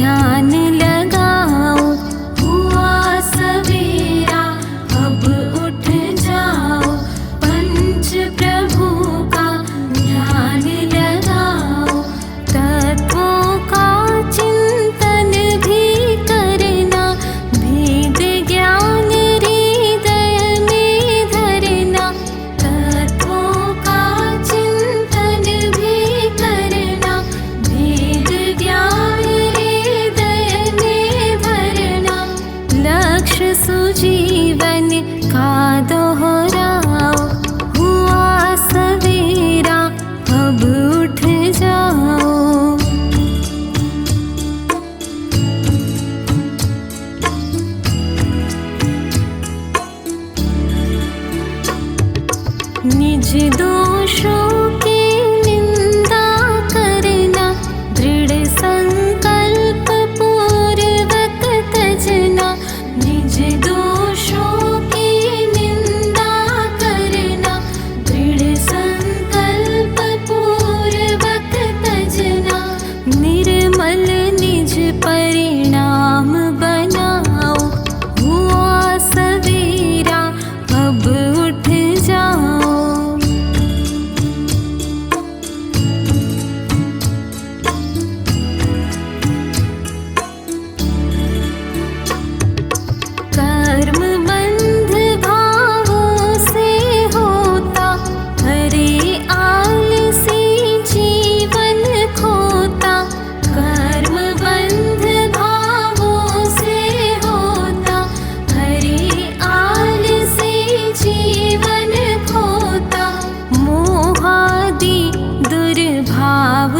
ध्यान लगाओ। हुआ सवेरा अब उठ जाओ, पंच प्रभु का ध्यान लगाओ। तत्वों का चिंतन भी करना, भेद ज्ञान हृदय में धरना। तत्वों का चिंतन भी करना, भेद ज्ञान हृदय में धरना। लक्ष्य सुजीवन का दोहराओ। हुआ सवेरा अब उठ जाओ। निज दोषों की निंदा करना, दृढ़ संकल्प पूर्वक तजना। निज दोषों की निंदा करना, दृढ़ संकल्प पूर्वक तजना। निर्मल निज परिणाम बनाओ। हुआ सवेरा अब उठ जाओ। कर्म बंध भावों से होता, हरे आलसी जीवन खोता। कर्म बंध भावों से होता, हरे आलसी जीवन खोता। मोहादि दुर्भाव